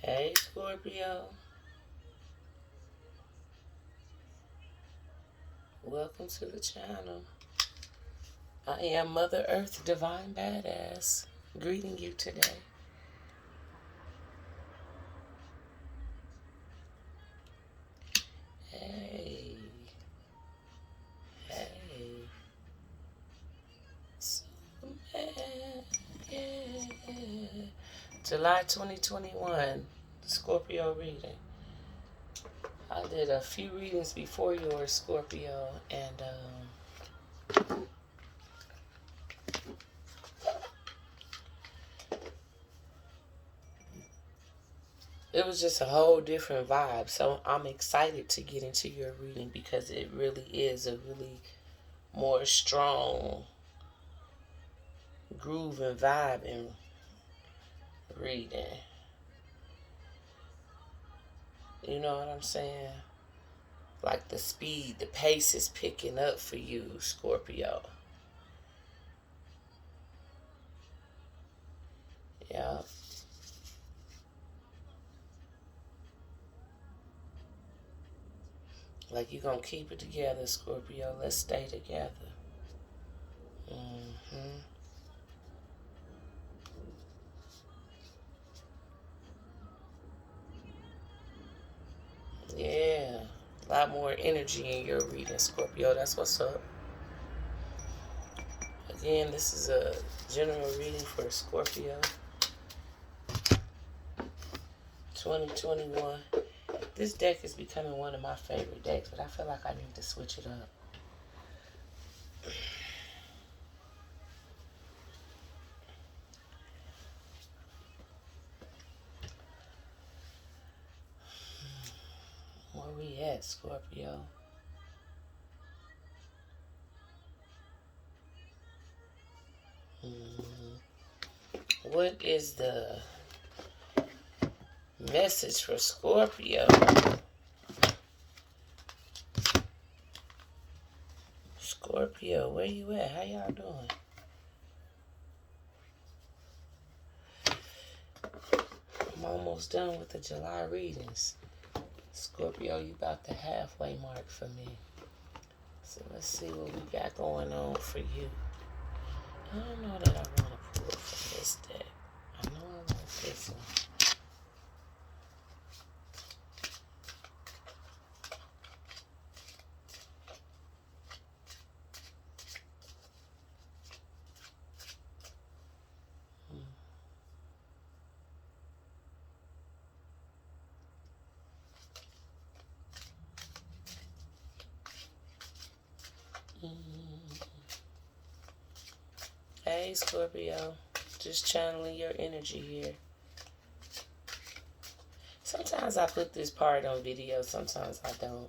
Hey, Scorpio. Welcome to the channel. I am Mother Earth Divine Badass, greeting you today. Hey. Hey. Superman. Yeah. July 2021, Scorpio reading. I did a few readings before yours, Scorpio, and it was just a whole different vibe. So I'm excited to get into your reading because it really is a really more strong groove and vibe in reading. You know what I'm saying? Like the speed, the pace is picking up for you, Scorpio. Yeah. Like you're going to keep it together, Scorpio. Let's stay together. hmm Yeah. A lot more energy in your reading, Scorpio. That's what's up. Again, this is a general reading for Scorpio 2021. This deck is becoming one of my favorite decks, but I feel like I need to switch it up. Where we at, Scorpio? What is the message for Scorpio? Scorpio, where you at? How y'all doing? I'm almost done with the July readings. Scorpio, you about the halfway mark for me. So let's see what we got going on for you. I don't know that I want to pull from this deck. I know I want this one. Hey, Scorpio. Just channeling your energy here. Sometimes I put this part on video, sometimes I don't.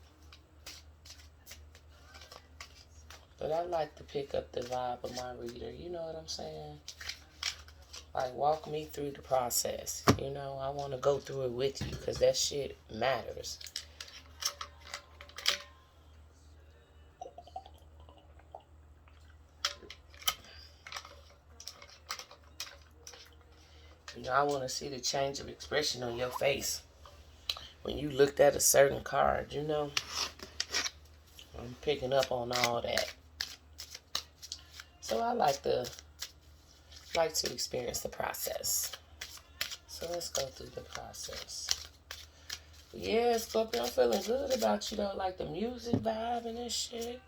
But I like to pick up the vibe of my reader. You know what I'm saying? Like, walk me through the process. You know, I want to go through it with you because that shit matters. You know, I want to see the change of expression on your face when you looked at a certain card, you know. I'm picking up on all that. So I like to experience the process. So let's go through the process. Yeah, Scorpio, I'm feeling good about you though, like the music vibe and this shit.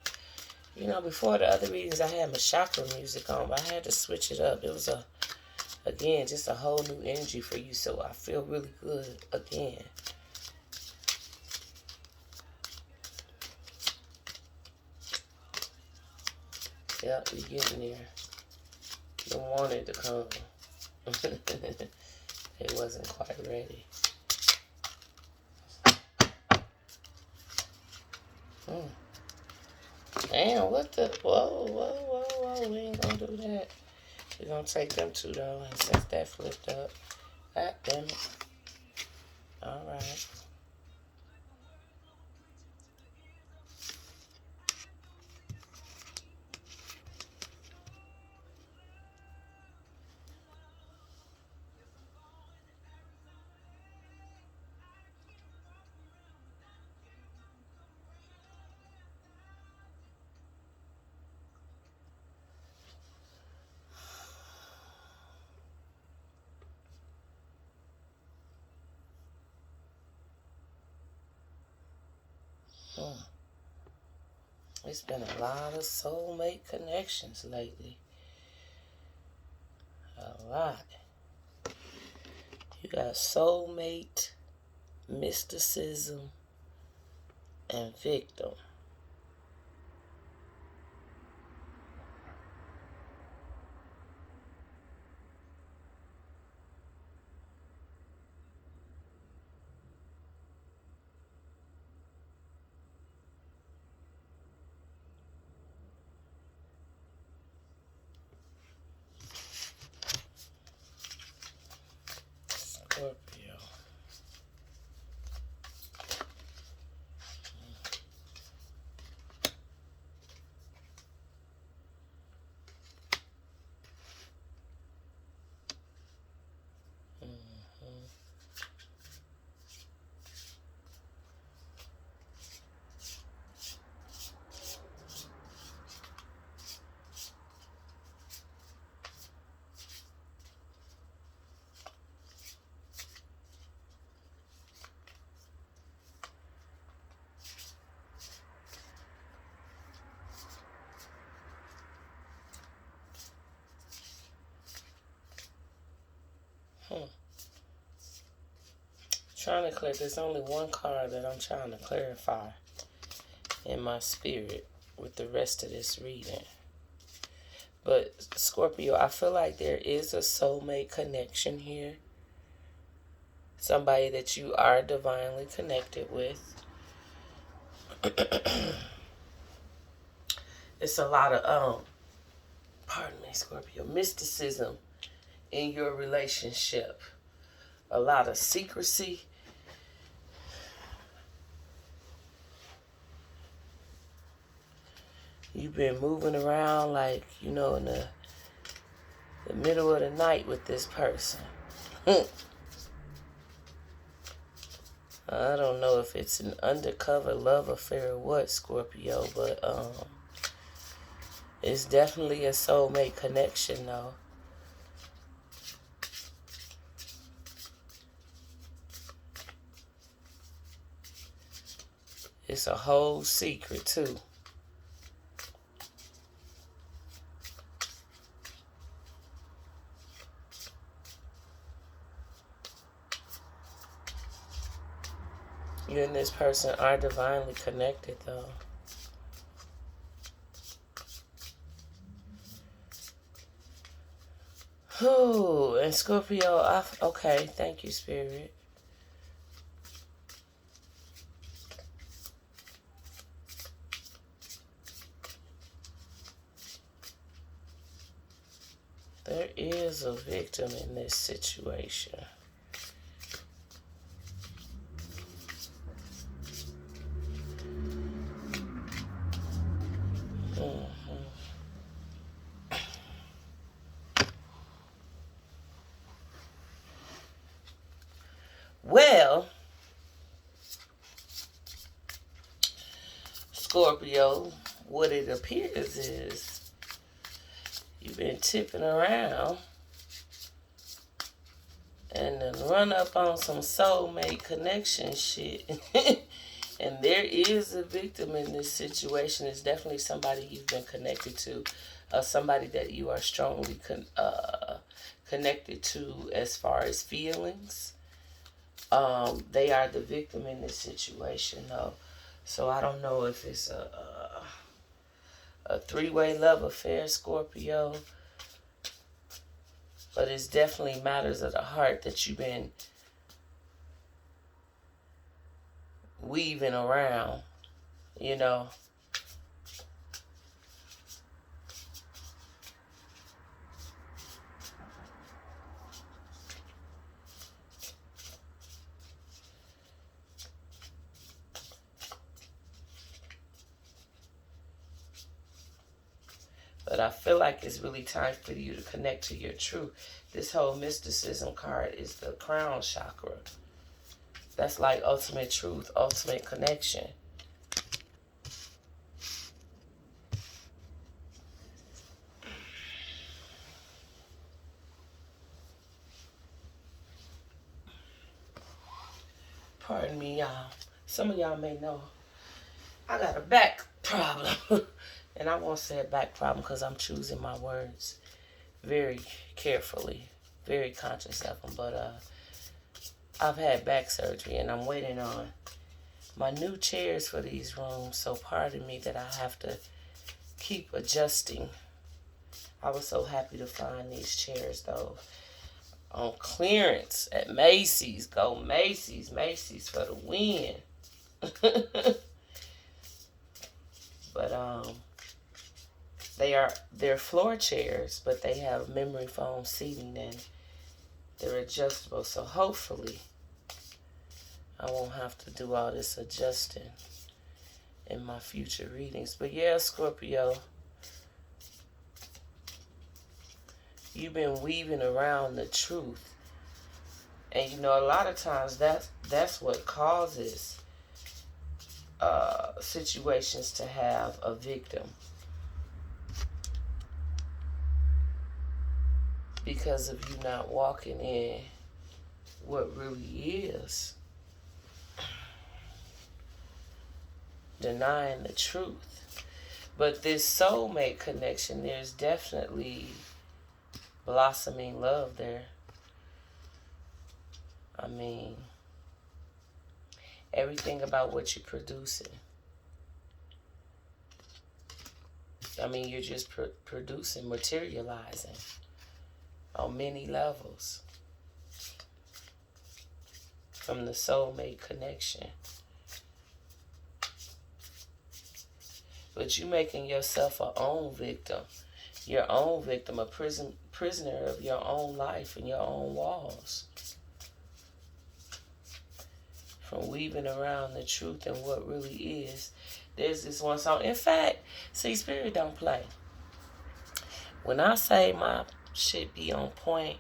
You know, before the other readings I had my chakra music on, but I had to switch it up. It was again, just a whole new energy for you, so I feel really good again. Yep, we getting there. You wanted to come. It wasn't quite ready. Damn, what the? Whoa. We ain't gonna do that. We're gonna take them two, though, and since that flipped up. God damn it. Alright. It's been a lot of soulmate connections lately. A lot. You got soulmate, mysticism, and victim. Scorpio. Trying to clear. There's only one card that I'm trying to clarify in my spirit with the rest of this reading. But Scorpio, I feel like there is a soulmate connection here. Somebody that you are divinely connected with. It's a lot of pardon me, Scorpio, mysticism in your relationship. A lot of secrecy. You've been moving around like, in the middle of the night with this person. I don't know if it's an undercover love affair or what, Scorpio, but it's definitely a soulmate connection, though. It's a whole secret, too. You and this person are divinely connected, though. Oh, and Scorpio, okay, thank you, Spirit. There is a victim in this situation. Well, Scorpio, what it appears is you've been tipping around and then run up on some soulmate connection shit. And there is a victim in this situation. It's definitely somebody you've been connected to, somebody that you are strongly connected to as far as feelings. They are the victim in this situation, though. So I don't know if it's a three-way love affair, Scorpio, but it's definitely matters of the heart that you've been weaving around, But I feel like it's really time for you to connect to your truth. This whole mysticism card is the crown chakra. That's like ultimate truth, ultimate connection. Pardon me, y'all. Some of y'all may know I got a back problem. And I won't say a back problem because I'm choosing my words very carefully, very conscious of them. But I've had back surgery and I'm waiting on my new chairs for these rooms. So pardon me that I have to keep adjusting. I was so happy to find these chairs though on clearance at Macy's. Go Macy's, Macy's for the win. But they're floor chairs, but they have memory foam seating and they're adjustable. So hopefully I won't have to do all this adjusting in my future readings. But yeah, Scorpio, you've been weaving around the truth. And you know, a lot of times that's what causes situations to have a victim. Because of you not walking in what really is. Denying the truth. But this soulmate connection, there's definitely blossoming love there. I mean, everything about what you're producing. I mean, you're just producing, materializing on many levels from the soulmate connection. But you making yourself a own victim, a prisoner of your own life and your own walls. From weaving around the truth and what really is. There's this one song. In fact, see, Spirit don't play. When I say my shit be on point,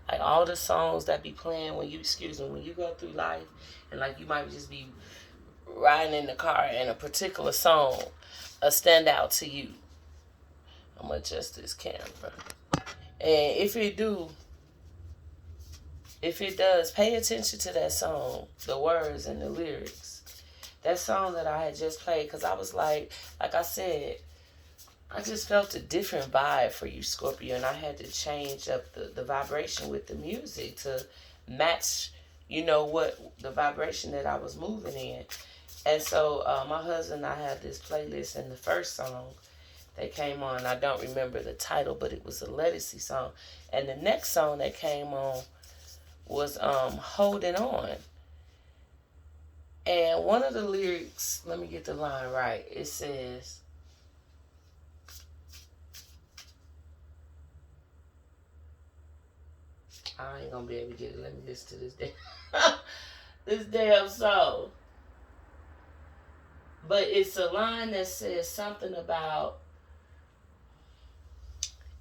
like all the songs that be playing when you go through life, and like you might just be riding in the car and a particular song stand out to you. I'm gonna adjust this camera. And if it does, pay attention to that song, the words and the lyrics. That song that I had just played, because I was like I said, I just felt a different vibe for you, Scorpio, and I had to change up the vibration with the music to match, what the vibration that I was moving in. And so my husband and I had this playlist, and the first song that came on, I don't remember the title, but it was a Legacy song. And the next song that came on was Holding On. And one of the lyrics, let me get the line right. It says, I ain't gonna be able to get it. Let me listen to this damn song. But it's a line that says something about,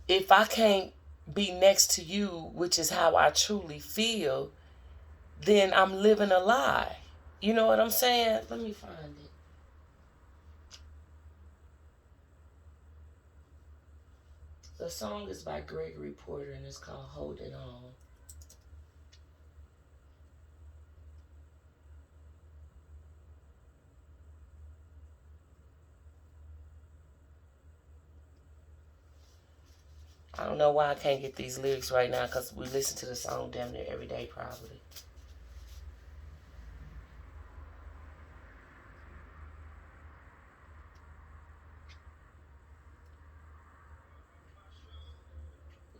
if I can't be next to you, which is how I truly feel, then I'm living a lie. You know what I'm saying? Let me find it. The song is by Gregory Porter and it's called Holding On. I don't know why I can't get these lyrics right now, because we listen to the song damn near every day probably.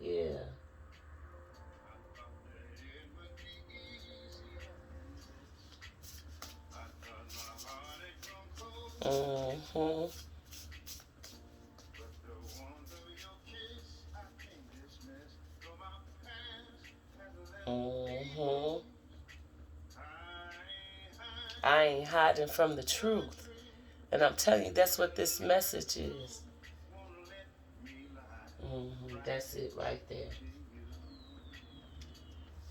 Yeah. Mm-hmm. Mm-hmm. I ain't hiding from the truth. And I'm telling you, that's what this message is. That's it right there.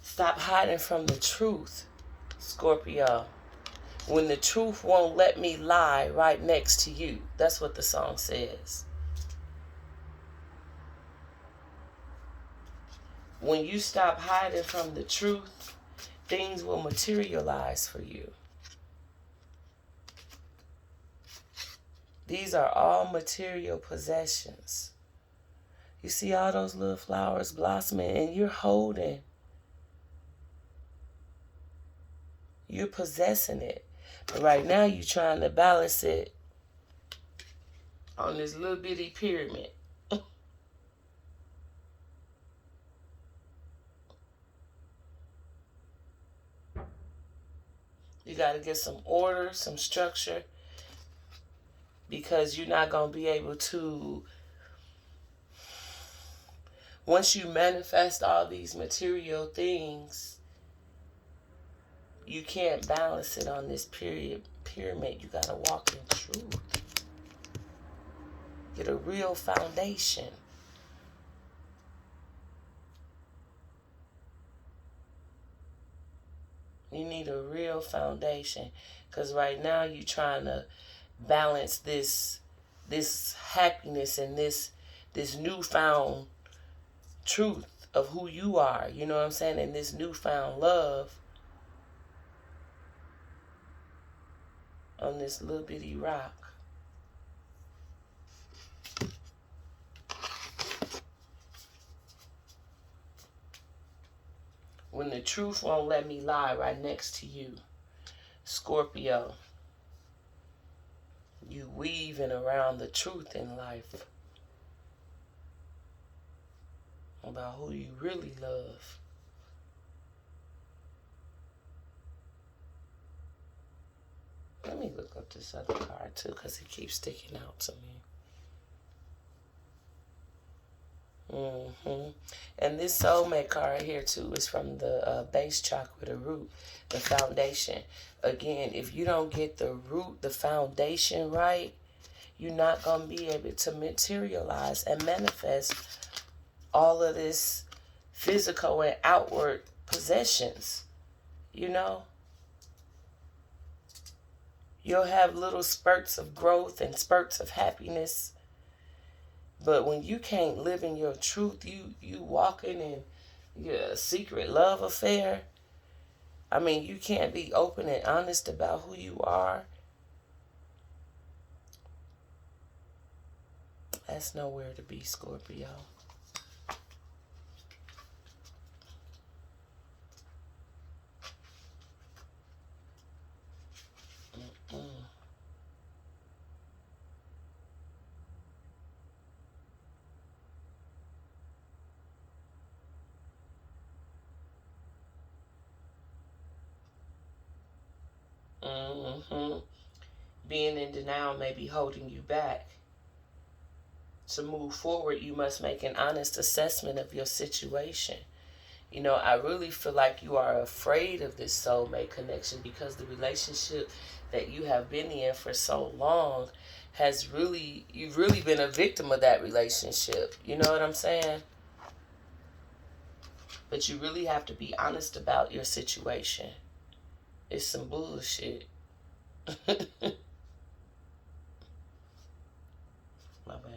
Stop hiding from the truth, Scorpio. When the truth won't let me lie right next to you. That's what the song says. When you stop hiding from the truth, things will materialize for you. These are all material possessions. You see all those little flowers blossoming, and you're holding, you're possessing it. But right now you're trying to balance it on this little bitty pyramid. You got to get some order, some structure, because you're not going to be able to, once you manifest all these material things, you can't balance it on this pyramid. You got to walk in truth. Get a real foundation. You need a real foundation, because right now you're trying to balance this happiness and this newfound truth of who you are, you know what I'm saying, and this newfound love on this little bitty rock. When the truth won't let me lie right next to you, Scorpio, you weaving around the truth in life about who you really love. Let me look up this other card too, because it keeps sticking out to me. And this soulmate card here too is from the base chakra, the root, the foundation. Again, if you don't get the root, the foundation right, you're not going to be able to materialize and manifest all of this physical and outward possessions. You know, you'll have little spurts of growth and spurts of happiness. But when you can't live in your truth, you walking in your secret love affair. I mean, you can't be open and honest about who you are. That's nowhere to be, Scorpio. Being in denial may be holding you back. To move forward, you must make an honest assessment of your situation. You know, I really feel like you are afraid of this soulmate connection, because the relationship that you have been in for so long has really, you've really been a victim of that relationship. You know what I'm saying? But you really have to be honest about your situation. It's some bullshit. My bad.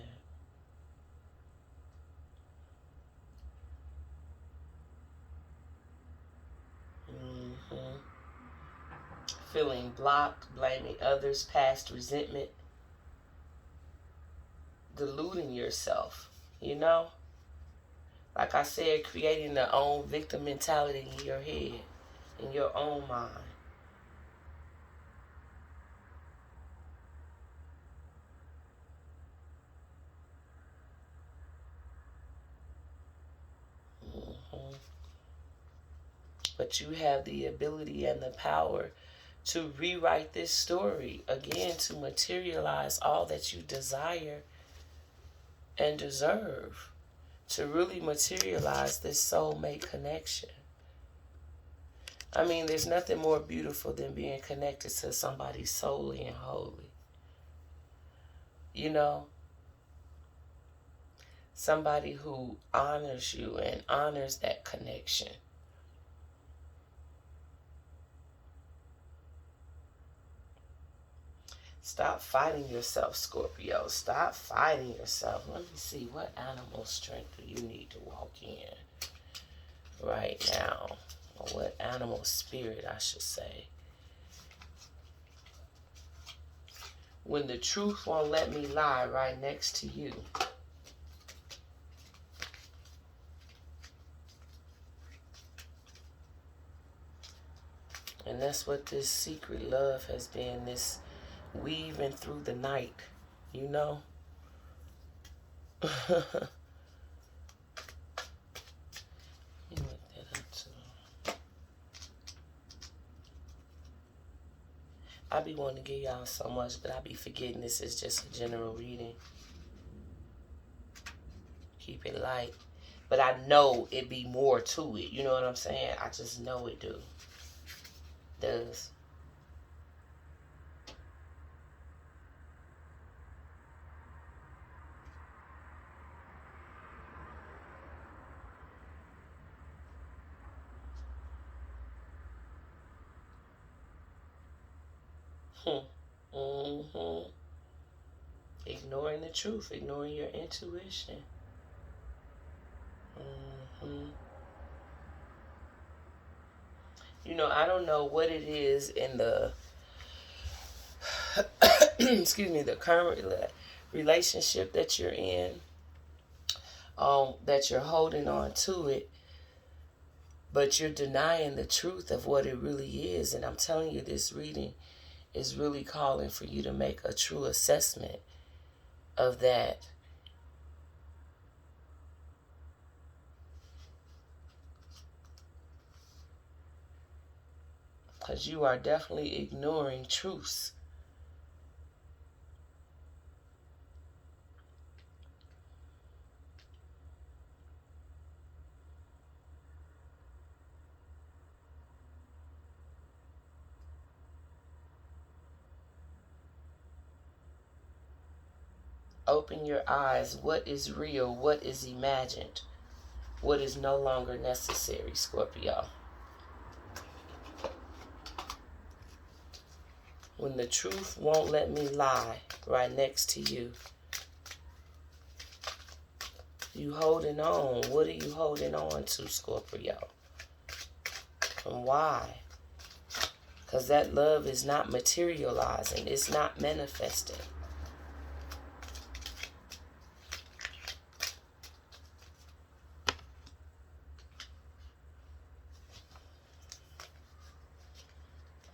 Feeling blocked, blaming others, past resentment, deluding yourself, you know? Like I said, creating the own victim mentality in your head, in your own mind. But you have the ability and the power to rewrite this story again, to materialize all that you desire and deserve, to really materialize this soulmate connection. I mean, there's nothing more beautiful than being connected to somebody solely and wholly. You know, somebody who honors you and honors that connection. Stop fighting yourself, Scorpio. Stop fighting yourself. Let me see, what animal strength do you need to walk in right now? Or what animal spirit, I should say. When the truth won't let me lie right next to you. And that's what this secret love has been, this weaving through the night, you know? Let me look that up too. I be wanting to give y'all so much, but I be forgetting this is just a general reading. Keep it light. But I know it be more to it. You know what I'm saying? I just know it does. Mm-hmm. Ignoring the truth, ignoring your intuition. Mm-hmm. You know, I don't know what it is in the excuse me, the current relationship that you're in, that you're holding on to it, but you're denying the truth of what it really is. And I'm telling you, this reading is really calling for you to make a true assessment of that. Because you are definitely ignoring truths. Open your eyes. What is real? What is imagined? What is no longer necessary, Scorpio? When the truth won't let me lie right next to you. You holding on. What are you holding on to, Scorpio? And why? Because that love is not materializing. It's not manifesting.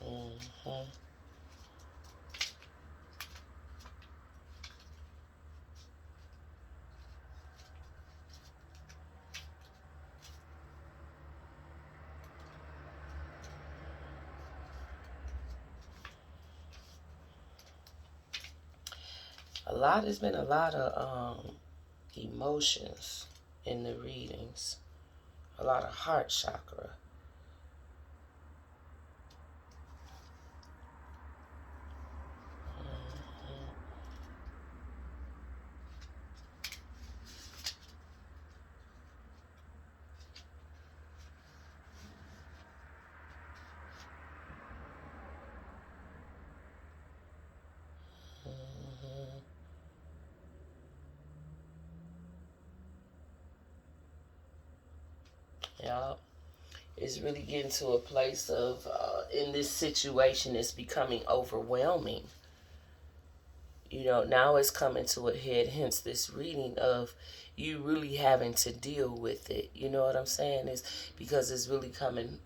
Mm-hmm. There's been a lot of emotions in the readings. A lot of heart chakra. Mm-hmm. Yeah. It's really getting to a place of, in this situation, it's becoming overwhelming. You know, now it's coming to a head, hence this reading of you really having to deal with it. You know what I'm saying? Is because it's really coming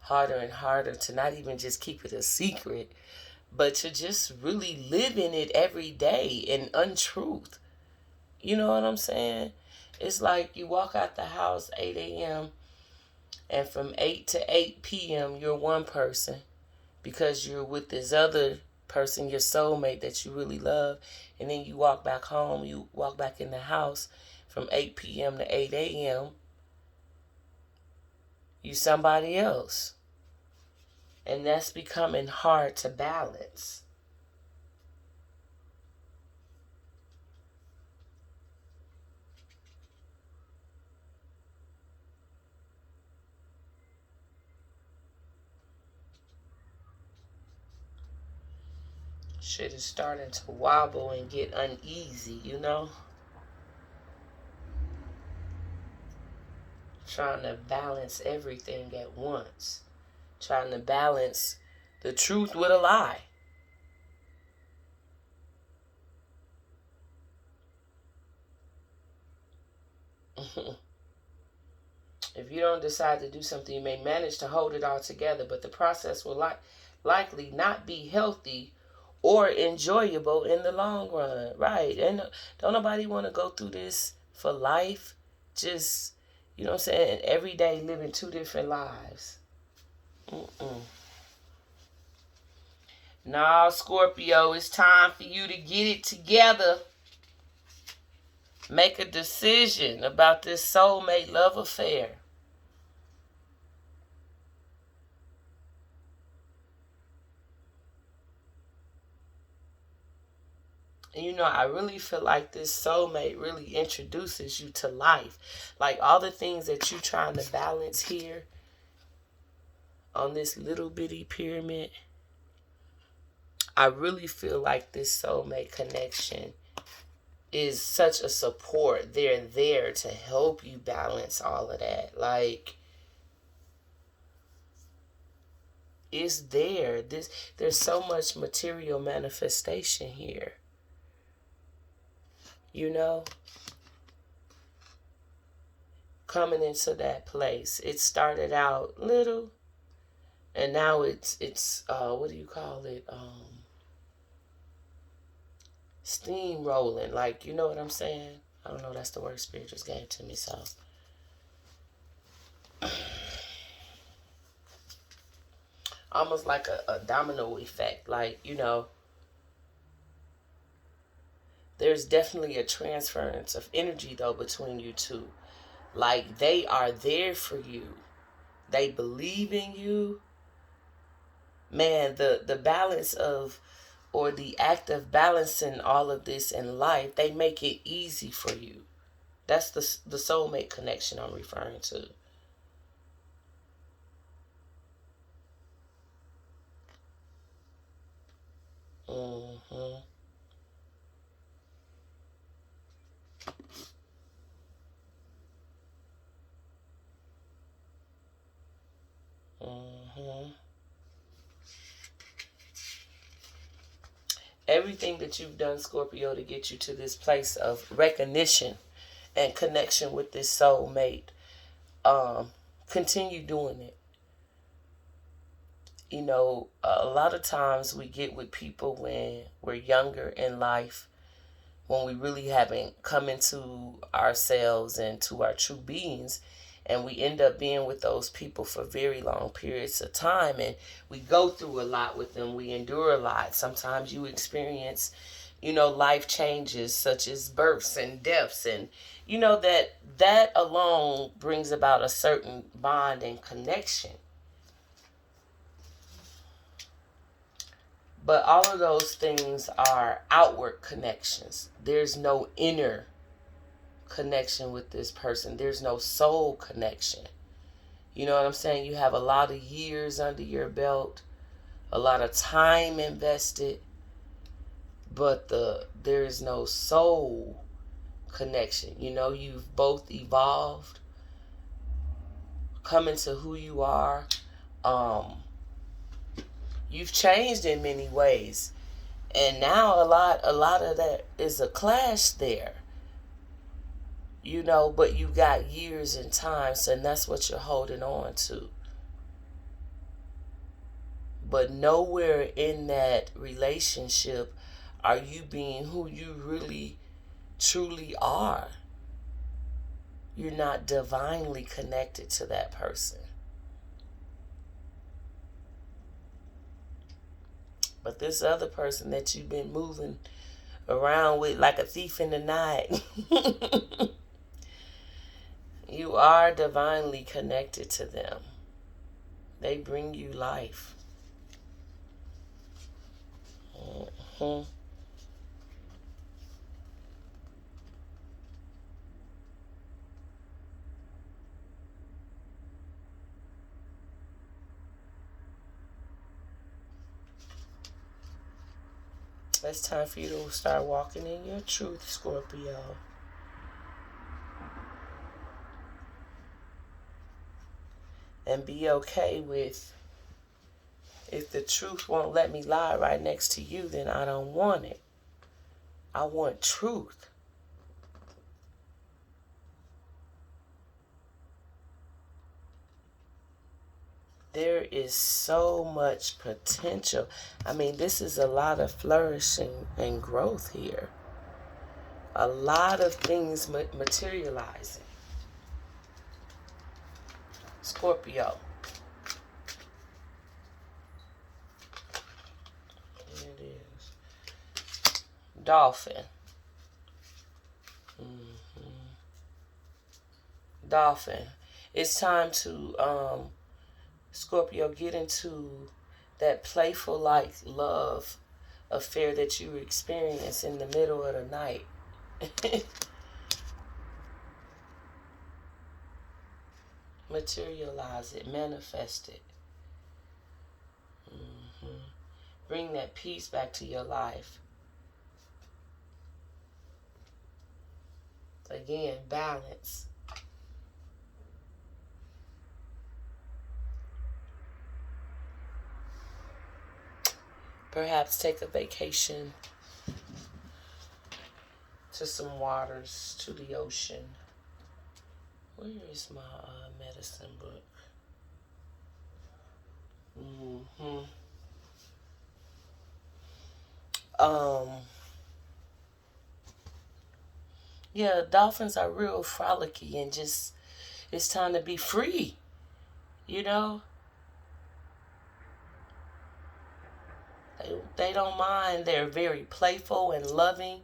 harder and harder to not even just keep it a secret, but to just really live in it every day in untruth. You know what I'm saying? It's like you walk out the house 8 a.m. and from 8 to 8 p.m. you're one person because you're with this other person, your soulmate that you really love. And then you walk back home, you walk back in the house from 8 p.m. to 8 a.m. You somebody else. And that's becoming hard to balance. Shit is starting to wobble and get uneasy, you know? Trying to balance everything at once. Trying to balance the truth with a lie. If you don't decide to do something, you may manage to hold it all together, but the process will likely not be healthy or enjoyable in the long run. Right. And don't nobody want to go through this for life. Just, you know what I'm saying, every day living two different lives. Mm-mm. Nah, Scorpio, it's time for you to get it together. Make a decision about this soulmate love affair. And you know, I really feel like this soulmate really introduces you to life. Like all the things that you're trying to balance here on this little bitty pyramid, I really feel like this soulmate connection is such a support. They're there to help you balance all of that. Like, it's there. There's so much material manifestation here. You know? Coming into that place. It started out little and now it's what do you call it? Steamrolling. Like, you know what I'm saying? I don't know, that's the word Spirit just gave to me, so almost like a domino effect. Like, you know, there's definitely a transference of energy though between you two. Like, they are there for you. They believe in you. Man, the balance of, or the act of balancing all of this in life, they make it easy for you. That's the soulmate connection I'm referring to. Mm-hmm. Mm-hmm. Everything that you've done, Scorpio, to get you to this place of recognition and connection with this soulmate, um, continue doing it. You know, a lot of times we get with people when we're younger in life, when we really haven't come into ourselves and to our true beings, and we end up being with those people for very long periods of time, and we go through a lot with them. We endure a lot. Sometimes you experience, you know, life changes such as births and deaths, and you know that alone brings about a certain bond and connection. But all of those things are outward connections. There's no inner connection with this person. There's no soul connection. You know what I'm saying? You have a lot of years under your belt, a lot of time invested, but there is no soul connection. You know, you've both evolved, come into who you are. Um, you've changed in many ways. And now a lot of that is a clash there. You know, but you got years and time, so that's what you're holding on to. But nowhere in that relationship are you being who you really truly are. You're not divinely connected to that person. But this other person that you've been moving around with like a thief in the night, you are divinely connected to them. They bring you life. Mm-hmm. It's time for you to start walking in your truth, Scorpio. And be okay with, if the truth won't let me lie right next to you, then I don't want it. I want truth. There is so much potential. I mean, this is a lot of flourishing and growth here. A lot of things materializing. Scorpio. Here it is. Dolphin. Dolphin. It's time to, Scorpio, get into that playful like love affair that you experience in the middle of the night. Materialize it, manifest it. Bring that peace back to your life. Again, balance. Perhaps take a vacation to some waters, to the ocean. Where is my medicine book? Yeah, dolphins are real frolicky and just, it's time to be free, you know? They don't mind. They're very playful and loving.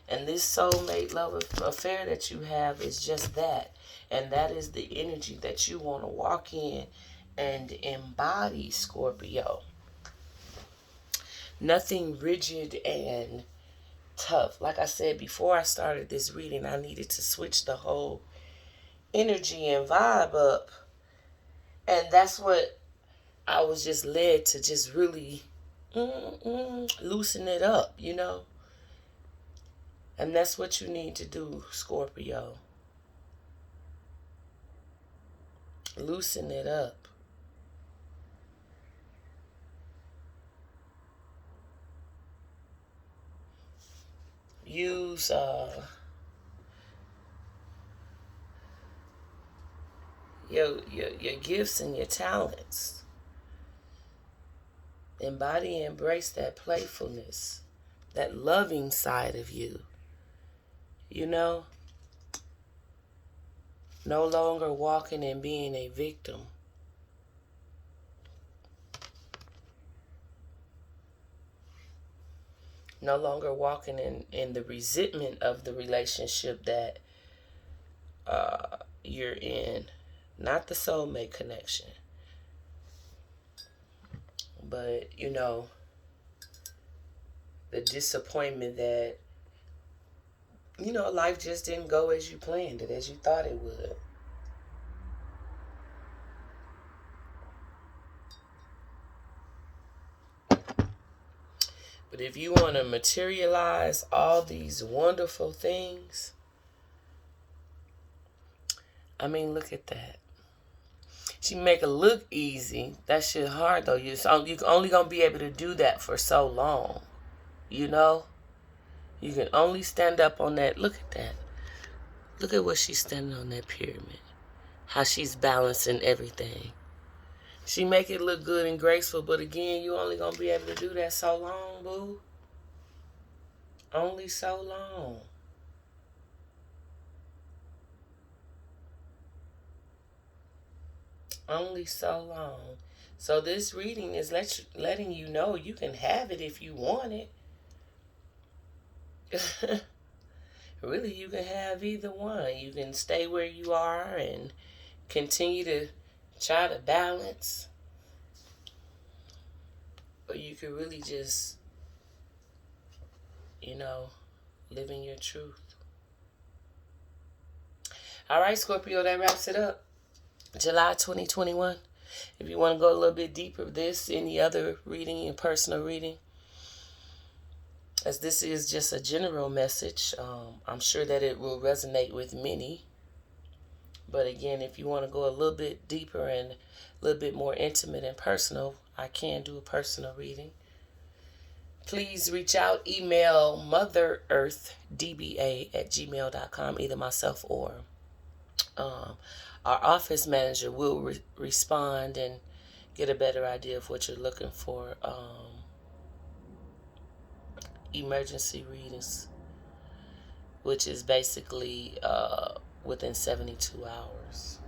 And this soulmate love affair that you have is just that. And that is the energy that you want to walk in and embody, Scorpio. Nothing rigid and tough. Like I said, before I started this reading, I needed to switch the whole energy and vibe up. And that's what I was just led to just really loosen it up, you know? And that's what you need to do, Scorpio. Loosen it up. Use your gifts and your talents. Embody and embrace that playfulness, that loving side of you. You know? No longer walking and being a victim. No longer walking in the resentment of the relationship that you're in. Not the soulmate connection. But, you know, the disappointment that, you know, life just didn't go as you planned it, as you thought it would. But if you want to materialize all these wonderful things, I mean, look at that. She make it look easy. That shit hard, though. You're only going to be able to do that for so long. You know? You can only stand up on that. Look at that. Look at what she's standing on that pyramid. How she's balancing everything. She make it look good and graceful, but again, you only going to be able to do that so long, boo. Only so long. Only so long. So this reading is letting you know you can have it if you want it. Really, you can have either one. You can stay where you are and continue to try to balance. Or you can really just, you know, live in your truth. All right, Scorpio, that wraps it up. July 2021. If you want to go a little bit deeper, this, any other reading, and personal reading, as this is just a general message, I'm sure that it will resonate with many. But again, if you want to go a little bit deeper and a little bit more intimate and personal, I can do a personal reading. Please reach out, email motherearthdba@gmail.com, either myself or our office manager will respond and get a better idea of what you're looking for. Emergency readings, which is basically within 72 hours.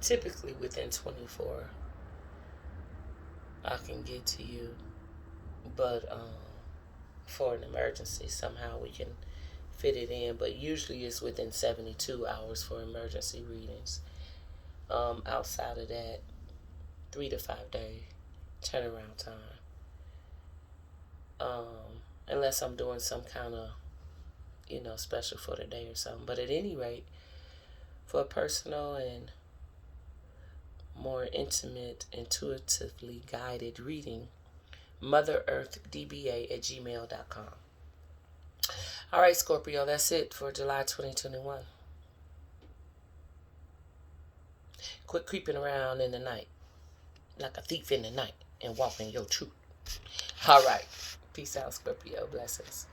Typically within 24, I can get to you. But for an emergency, somehow we can fit it in. But usually it's within 72 hours for emergency readings. Outside of that, 3 to 5 day turnaround time. Unless I'm doing some kind of, special for the day or something. But at any rate, for a personal and more intimate, intuitively guided reading, motherearthdba@gmail.com. All right, Scorpio, that's it for July 2021. Quit creeping around in the night like a thief in the night and walk in your truth. All right. Peace out, Scorpio. Blessings.